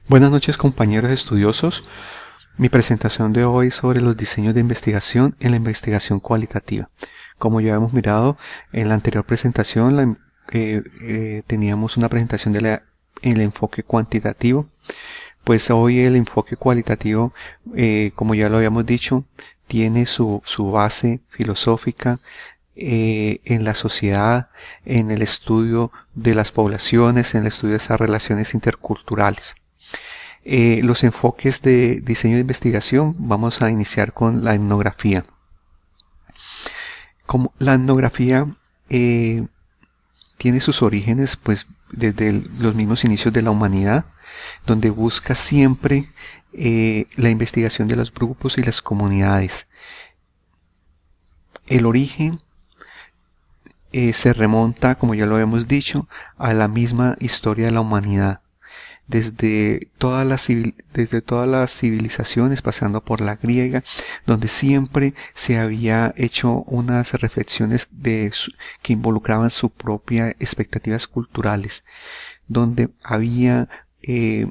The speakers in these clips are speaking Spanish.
Buenas noches, compañeros estudiosos. Mi presentación de hoy es sobre los diseños de investigación en la investigación cualitativa. Como ya hemos mirado en la anterior presentación, teníamos una presentación del enfoque cuantitativo. Pues hoy el enfoque cualitativo, como ya lo habíamos dicho, tiene su base filosófica en la sociedad, en el estudio de las poblaciones, en el estudio de esas relaciones interculturales. Los enfoques de diseño de investigación, vamos a iniciar con la etnografía. Como la etnografía tiene sus orígenes pues desde los mismos inicios de la humanidad, donde busca siempre la investigación de los grupos y las comunidades. El origen se remonta, como ya lo habíamos dicho, a la misma historia de la humanidad. Desde todas las civilizaciones, pasando por la griega, donde siempre se había hecho unas reflexiones que involucraban sus propias expectativas culturales, donde había que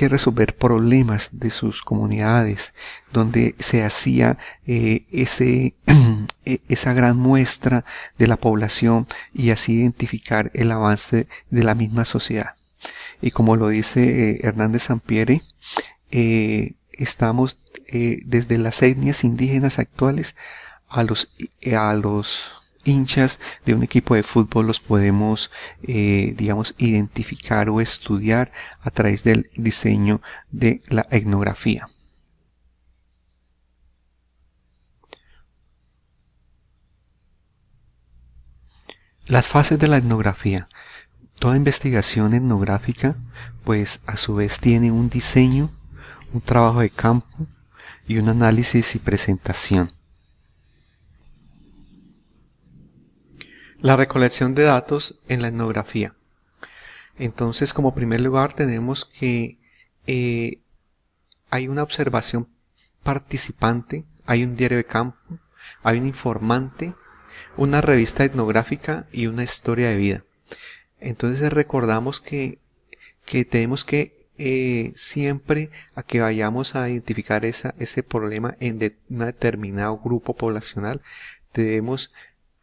resolver problemas de sus comunidades, donde se hacía esa gran muestra de la población y así identificar el avance de la misma sociedad. Y como lo dice Hernández Sampieri, estamos desde las etnias indígenas actuales a los hinchas de un equipo de fútbol los podemos, identificar o estudiar a través del diseño de la etnografía. Las fases de la etnografía. Toda investigación etnográfica, pues a su vez tiene un diseño, un trabajo de campo y un análisis y presentación. La recolección de datos en la etnografía. Entonces, como primer lugar, tenemos que hay una observación participante, hay un diario de campo, hay un informante, una revista etnográfica y una historia de vida. Entonces recordamos que tenemos que siempre a que vayamos a identificar ese problema en un determinado grupo poblacional, debemos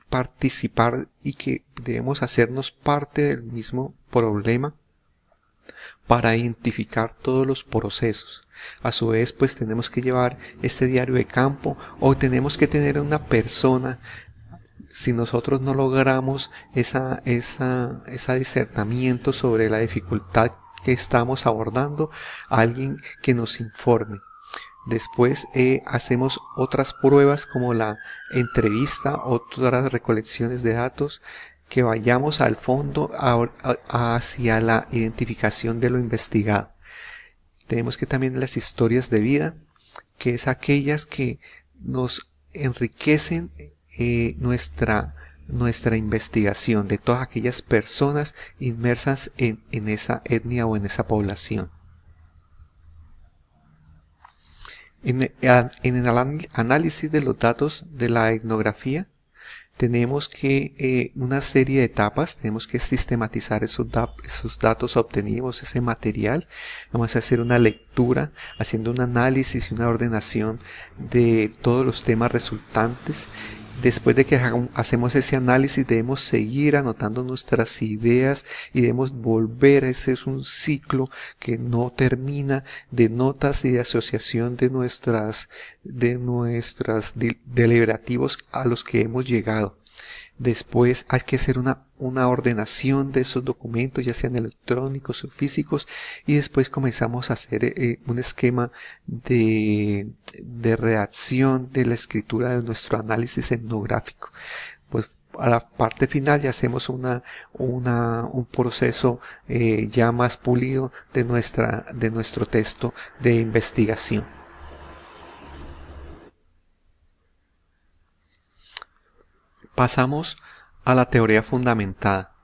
participar y que debemos hacernos parte del mismo problema para identificar todos los procesos. A su vez, pues tenemos que llevar este diario de campo o tenemos que tener una persona. Si nosotros no logramos esa disertamiento sobre la dificultad que estamos abordando, alguien que nos informe. Después hacemos otras pruebas como la entrevista, otras recolecciones de datos, que vayamos al fondo hacia la identificación de lo investigado. Tenemos que también las historias de vida, que es aquellas que nos enriquecen nuestra investigación de todas aquellas personas inmersas en esa etnia o en esa población. En el análisis de los datos de la etnografía, tenemos que una serie de etapas, tenemos que sistematizar esos datos obtenidos, ese material. Vamos a hacer una lectura, haciendo un análisis y una ordenación de todos los temas resultantes. Después de que hacemos ese análisis, debemos seguir anotando nuestras ideas y debemos volver. Ese es un ciclo que no termina, de notas y de asociación de nuestras deliberativos a los que hemos llegado. Después hay que hacer una ordenación de esos documentos, ya sean electrónicos o físicos, y después comenzamos a hacer un esquema de redacción de la escritura de nuestro análisis etnográfico. Pues a la parte final ya hacemos un proceso ya más pulido de nuestro texto de investigación. Pasamos a la teoría fundamentada.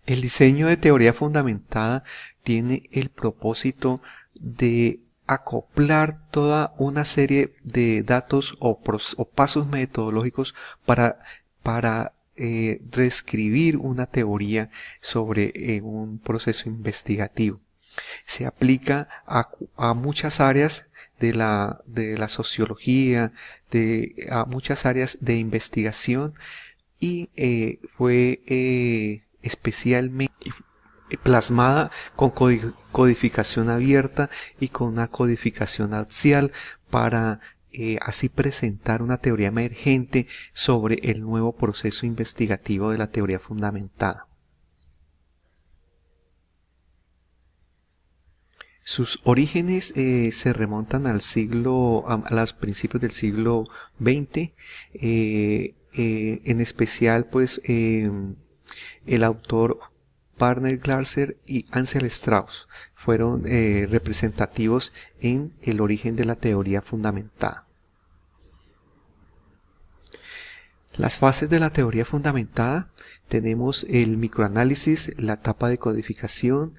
El diseño de teoría fundamentada tiene el propósito de acoplar toda una serie de datos o pasos metodológicos para reescribir una teoría sobre un proceso investigativo. Se aplica a muchas áreas de la sociología, a muchas áreas de investigación y fue especialmente plasmada con codificación abierta y con una codificación axial para así presentar una teoría emergente sobre el nuevo proceso investigativo de la teoría fundamentada. Sus orígenes se remontan a los principios del siglo XX, en especial pues el autor Barnett Glasser y Ansel Strauss fueron representativos en el origen de la teoría fundamentada. Las fases de la teoría fundamentada: tenemos el microanálisis, la etapa de codificación.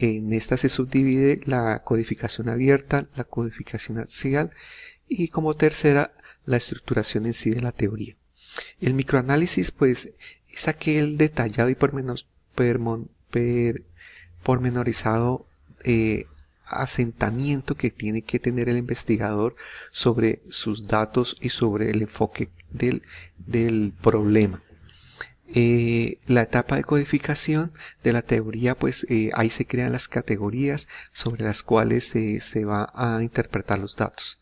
En esta se subdivide la codificación abierta, la codificación axial y como tercera la estructuración en sí de la teoría. El microanálisis pues es aquel detallado y pormenorizado asentamiento que tiene que tener el investigador sobre sus datos y sobre el enfoque del problema. La etapa de codificación de la teoría, pues ahí se crean las categorías sobre las cuales se va a interpretar los datos.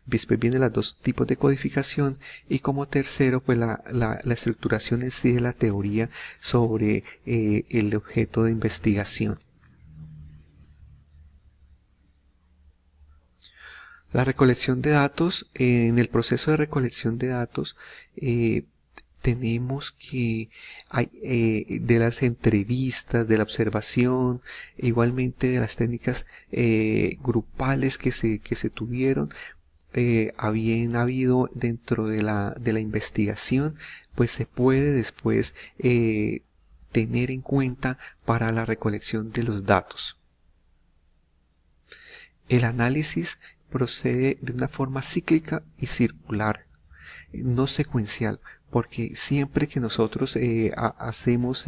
Después vienen los dos tipos de codificación y como tercero pues la estructuración en sí de la teoría sobre el objeto de investigación. La recolección de datos: en el proceso de recolección de datos tenemos que hay de las entrevistas, de la observación, igualmente de las técnicas grupales que se tuvieron, habían habido dentro de la investigación, pues se puede después tener en cuenta para la recolección de los datos. El análisis procede de una forma cíclica y circular, no secuencial, porque siempre que nosotros hacemos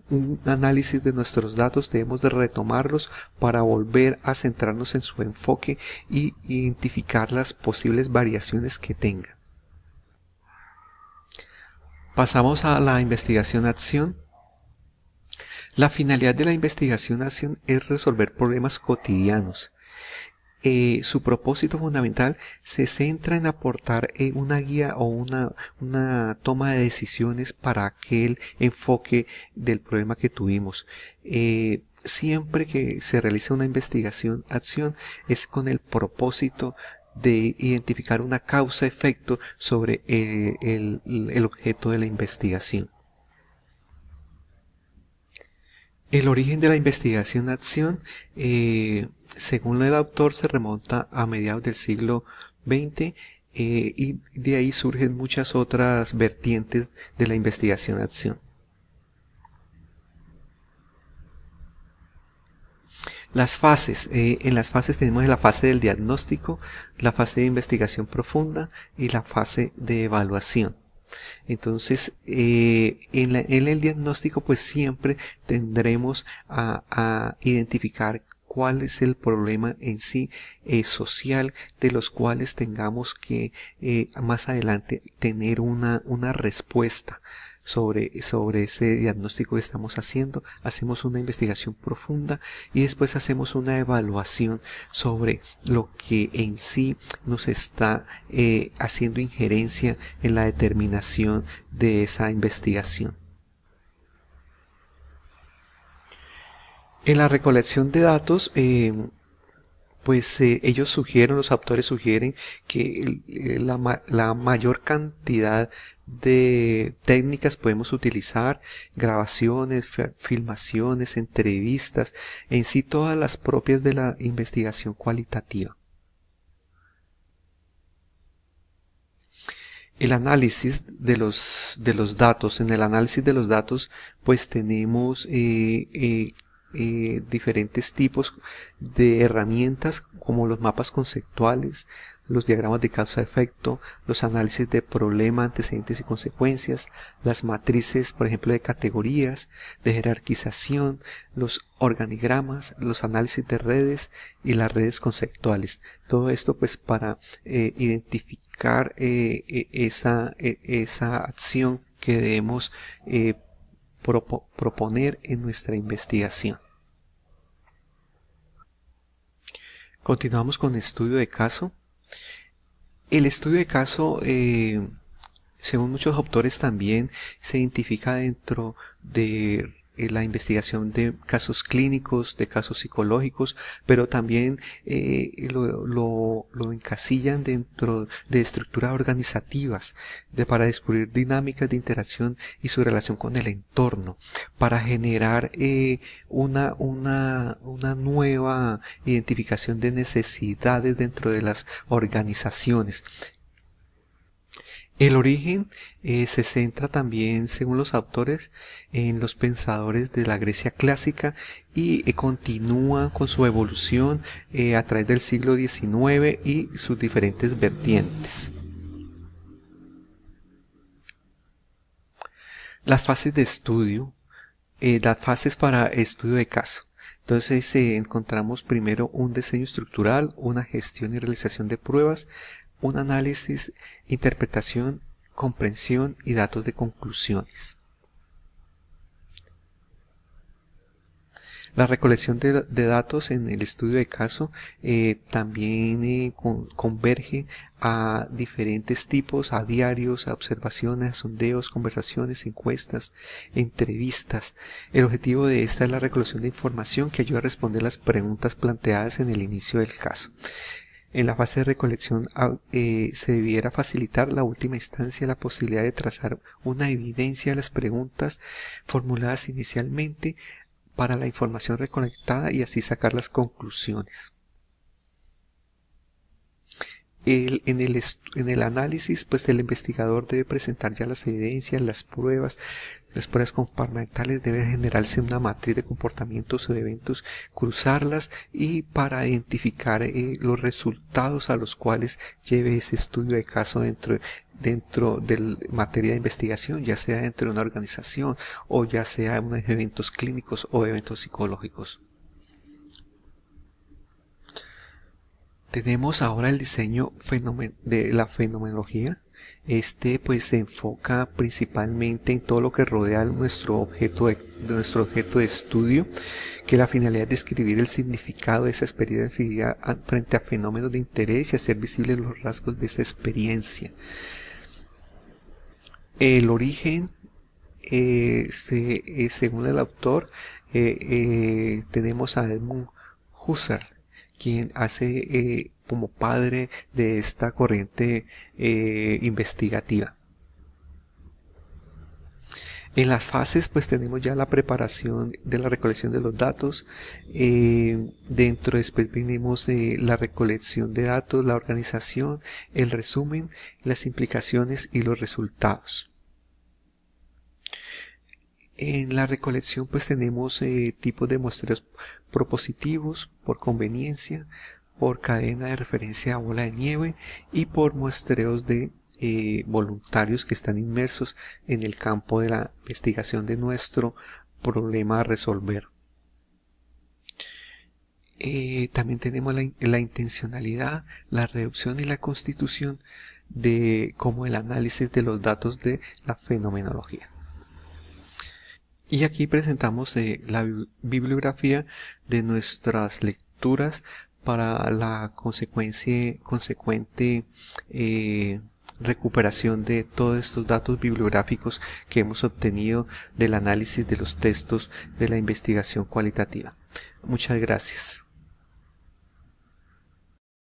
un análisis de nuestros datos debemos de retomarlos para volver a centrarnos en su enfoque y identificar las posibles variaciones que tengan. Pasamos a la investigación-acción. La finalidad de la investigación-acción es resolver problemas cotidianos. Su propósito fundamental se centra en aportar una guía o una toma de decisiones para aquel enfoque del problema que tuvimos. Siempre que se realiza una investigación-acción es con el propósito de identificar una causa-efecto sobre el objeto de la investigación. El origen de la investigación-acción, según el autor, se remonta a mediados del siglo XX y de ahí surgen muchas otras vertientes de la investigación-acción. Las fases. En las fases tenemos la fase del diagnóstico, la fase de investigación profunda y la fase de evaluación. Entonces, en el diagnóstico pues siempre tendremos a identificar cuál es el problema en sí social de los cuales tengamos que más adelante tener una respuesta sobre ese diagnóstico que estamos haciendo. Hacemos una investigación profunda y después hacemos una evaluación sobre lo que en sí nos está haciendo injerencia en la determinación de esa investigación. En la recolección de datos, pues los autores sugieren que la mayor cantidad de técnicas podemos utilizar: grabaciones, filmaciones, entrevistas, en sí todas las propias de la investigación cualitativa. El análisis de los datos. En el análisis de los datos pues tenemos diferentes tipos de herramientas como los mapas conceptuales, los diagramas de causa-efecto, los análisis de problema, antecedentes y consecuencias, las matrices, por ejemplo, de categorías, de jerarquización, los organigramas, los análisis de redes y las redes conceptuales. Todo esto pues para identificar esa acción que debemos proponer en nuestra investigación. Continuamos con el estudio de caso. El estudio de caso, según muchos autores, también se identifica dentro de la investigación de casos clínicos, de casos psicológicos, pero también lo encasillan dentro de estructuras organizativas para descubrir dinámicas de interacción y su relación con el entorno, para generar una nueva identificación de necesidades dentro de las organizaciones. El origen se centra también, según los autores, en los pensadores de la Grecia clásica y continúa con su evolución a través del siglo XIX y sus diferentes vertientes. Las fases de estudio, las fases para estudio de caso. Entonces encontramos primero un diseño estructural, una gestión y realización de pruebas, un análisis, interpretación, comprensión y datos de conclusiones. La recolección de datos en el estudio de caso también converge a diferentes tipos, a diarios, a observaciones, a sondeos, conversaciones, encuestas, entrevistas. El objetivo de esta es la recolección de información que ayuda a responder las preguntas planteadas en el inicio del caso. En la fase de recolección se debiera facilitar la última instancia la posibilidad de trazar una evidencia de las preguntas formuladas inicialmente para la información recolectada y así sacar las conclusiones. En el análisis, pues el investigador debe presentar ya las evidencias, las pruebas compartimentales, debe generarse una matriz de comportamientos o eventos, cruzarlas y para identificar los resultados a los cuales lleve ese estudio de caso dentro de materia de investigación, ya sea dentro de una organización o ya sea en eventos clínicos o eventos psicológicos. Tenemos ahora el diseño de la fenomenología. Pues se enfoca principalmente en todo lo que rodea nuestro objeto de estudio, que la finalidad es describir el significado de esa experiencia frente a fenómenos de interés y hacer visibles los rasgos de esa experiencia. El origen, según el autor, tenemos a Edmund Husserl, quien hace como padre de esta corriente investigativa. En las fases pues tenemos ya la preparación de la recolección de los datos, después venimos la recolección de datos, la organización, el resumen, las implicaciones y los resultados. En la recolección pues tenemos tipos de muestreos propositivos, por conveniencia, por cadena de referencia a bola de nieve y por muestreos de voluntarios que están inmersos en el campo de la investigación de nuestro problema a resolver. También tenemos la intencionalidad, la reducción y la constitución como el análisis de los datos de la fenomenología. Y aquí presentamos la bibliografía de nuestras lecturas para la consecuente recuperación de todos estos datos bibliográficos que hemos obtenido del análisis de los textos de la investigación cualitativa. Muchas gracias.